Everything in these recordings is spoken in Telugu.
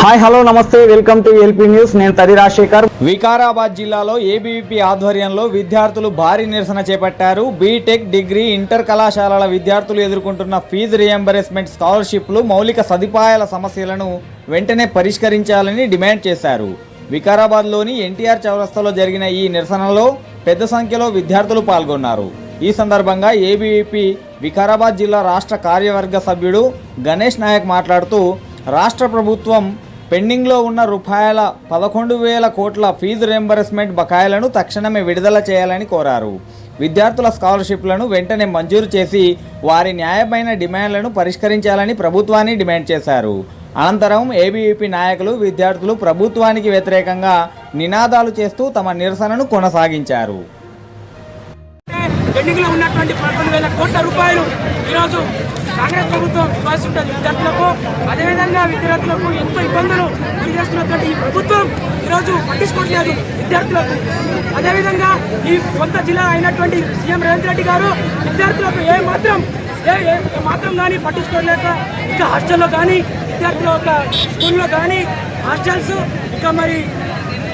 హాయ్ హలో నమస్తే వెల్కమ్ టు ఎల్పీ న్యూస్. నేను తది రాజశేఖర్. వికారాబాద్ జిల్లాలో ఏబీవీపీ ఆధ్వర్యంలో విద్యార్థులు భారీ నిరసన చేపట్టారు. బీటెక్, డిగ్రీ, ఇంటర్ కళాశాలల విద్యార్థులు ఎదుర్కొంటున్న ఫీజు రియంబర్స్మెంట్, స్కాలర్షిప్లు, మౌలిక సదుపాయాల సమస్యలను వెంటనే పరిష్కరించాలని డిమాండ్ చేశారు. వికారాబాద్లోని ఎన్టీఆర్ చౌరస్తాలో జరిగిన ఈ నిరసనలో పెద్ద సంఖ్యలో విద్యార్థులు పాల్గొన్నారు. ఈ సందర్భంగా ఏబీవీపీ వికారాబాద్ జిల్లా రాష్ట్ర కార్యవర్గ సభ్యుడు గణేష్ నాయక్ మాట్లాడుతూ, రాష్ట్ర ప్రభుత్వం పెండింగ్లో ఉన్న రూపాయల 11,000 కోట్ల ఫీజు రియంబర్స్మెంట్ బకాయిలను తక్షణమే విడుదల చేయాలని కోరారు. విద్యార్థుల స్కాలర్షిప్లను వెంటనే మంజూరు చేసి వారి న్యాయమైన డిమాండ్లను పరిష్కరించాలని ప్రభుత్వాన్ని డిమాండ్ చేశారు. అనంతరం ఏబీవీపీ నాయకులు, విద్యార్థులు ప్రభుత్వానికి వ్యతిరేకంగా నినాదాలు చేస్తూ తమ నిరసనను కొనసాగించారు. పెండింగ్లో ఉన్నటువంటి 11,000 కోట్ల రూపాయలు ఈరోజు కాంగ్రెస్ ప్రభుత్వం ఇవ్వాల్సి ఉంటుంది విద్యార్థులకు. అదేవిధంగా విద్యార్థులకు ఎంతో ఇబ్బందులు గురి చేస్తున్నటువంటి ఈ ప్రభుత్వం ఈరోజు పట్టించుకోవట్లేదు విద్యార్థులకు. అదేవిధంగా ఈ సొంత జిల్లా అయినటువంటి సీఎం రేవంత్ రెడ్డి గారు విద్యార్థులకు ఏ మాత్రం కానీ పట్టించుకోలేక, ఇంకా హాస్టల్లో కానీ, విద్యార్థుల యొక్క స్కూల్లో కానీ, హాస్టల్స్, ఇంకా మరి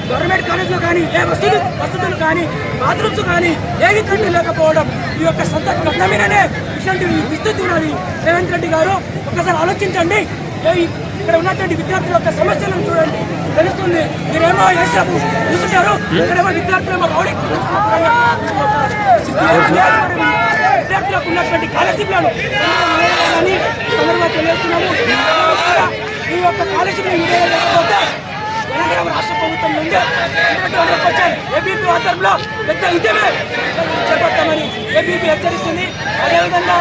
గవర్నమెంట్ కాలేజ్లో కానీ ఏ వసతులు కానీ, బాత్రూమ్స్ కానీ ఏవి కంటే లేకపోవడం, ఈ యొక్క సొంత గతమీదనే ఇట్లాంటి విస్తృతి ఉన్నది. రేవంత్ రెడ్డి గారు ఒకసారి ఆలోచించండి. ఇక్కడ ఉన్నటువంటి విద్యార్థుల యొక్క సమస్యలను చూడండి, తెలుస్తుంది. మీరేమో వేసాము చూసుంటారు, ఇక్కడేమో విద్యార్థులేమో రౌడీ విద్యార్థులకు ఉన్నటువంటి స్కాలర్షిప్లను సందర్భంగా తెలియజేస్తున్నాము. ఈ యొక్క స్కాలర్షిప్లు లేకపోతే తెలంగాణ రాష్ట్ర ప్రభుత్వం నుండి ఏబీపీ ఆధ్వర్యంలో పెద్ద ఉద్యమే చేపడతామని ఏబీపీ హెచ్చరిస్తుంది. అదేవిధంగా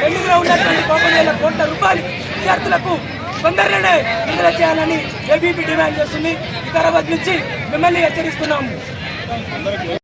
పెండింగ్లో ఉన్నటువంటి 11,000 కోట్ల రూపాయలు విద్యార్థులకు తొందరగానే విడుదల చేయాలని ఏబీపీ డిమాండ్ చేస్తుంది. వికారాబాద్ నుంచి మిమ్మల్ని హెచ్చరిస్తున్నాము.